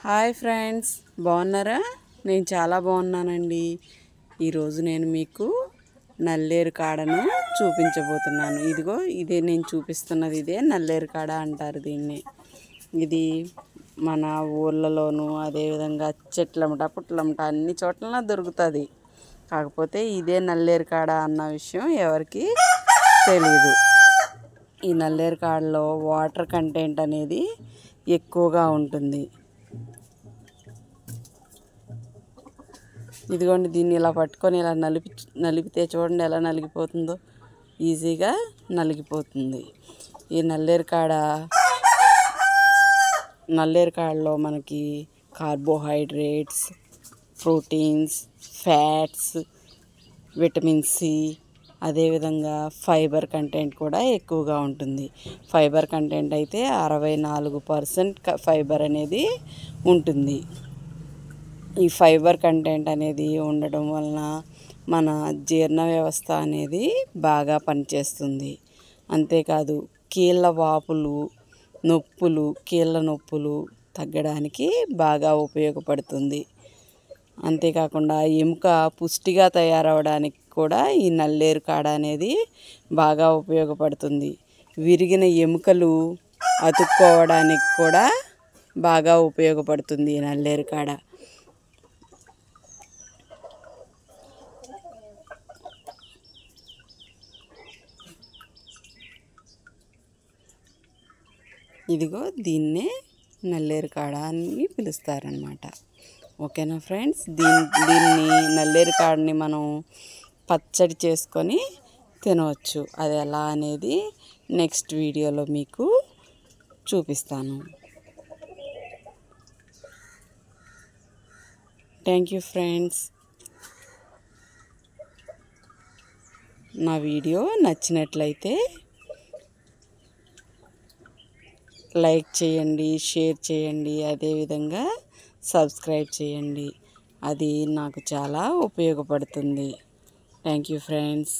Hi friends, బాగున్నారా? నేను చాలా బాగున్నానండి. ఈరోజు నేను మీకు నల్లేరు కాడను చూపించబోతున్నాను. ఇదిగో ఇదే నేను చూపిస్తున్నది, ఇదే నల్లేరు కాడ అంటారు దీన్ని. ఇది మన ఊళ్ళలోనూ అదేవిధంగా చెట్లమట పుట్లమట అన్ని చోట్ల దొరుకుతుంది. కాకపోతే ఇదే నల్లేరు కాడ అన్న విషయం ఎవరికి తెలీదు. ఈ నల్లేరు కాడలో వాటర్ కంటెంట్ అనేది ఎక్కువగా ఉంటుంది. ఇదిగోండి, దీన్ని ఇలా పట్టుకొని ఇలా నలిపితే చూడండి ఎలా నలిగిపోతుందో. ఈజీగా నలిగిపోతుంది. ఈ నల్లేరు కాడలో మనకి carbohydrates, proteins, fats, vitamin C, అదేవిధంగా ఫైబర్ కంటెంట్ కూడా ఎక్కువగా ఉంటుంది. ఫైబర్ కంటెంట్ అయితే 64% ఫైబర్ అనేది ఉంటుంది. ఈ ఫైబర్ కంటెంట్ అనేది ఉండడం వలన మన జీర్ణ వ్యవస్థ అనేది బాగా పనిచేస్తుంది. అంతేకాదు కీళ్ళ వాపులు, కీళ్ళ నొప్పులు తగ్గడానికి బాగా ఉపయోగపడుతుంది. అంతేకాకుండా ఎముక పుష్టిగా తయారవడానికి కూడా ఈ నల్లేరు కాడ అనేది బాగా ఉపయోగపడుతుంది. విరిగిన ఎముకలు అతుక్కోవడానికి కూడా బాగా ఉపయోగపడుతుంది ఈ నల్లేరు కాడ. ఇదిగో దీన్నే నల్లేరు కాడ అని పిలుస్తారనమాట. ఓకేనా ఫ్రెండ్స్? దీన్ని నల్లేరు కాడని మనం పచ్చడి చేసుకొని తినవచ్చు. అది ఎలా అనేది నెక్స్ట్ వీడియోలో మీకు చూపిస్తాను. Thank you friends. నా వీడియో నచ్చినట్లయితే లైక్ చేయండి, షేర్ చేయండి, అదేవిధంగా సబ్స్క్రైబ్ చేయండి. అది నాకు చాలా ఉపయోగపడుతుంది. Thank you friends.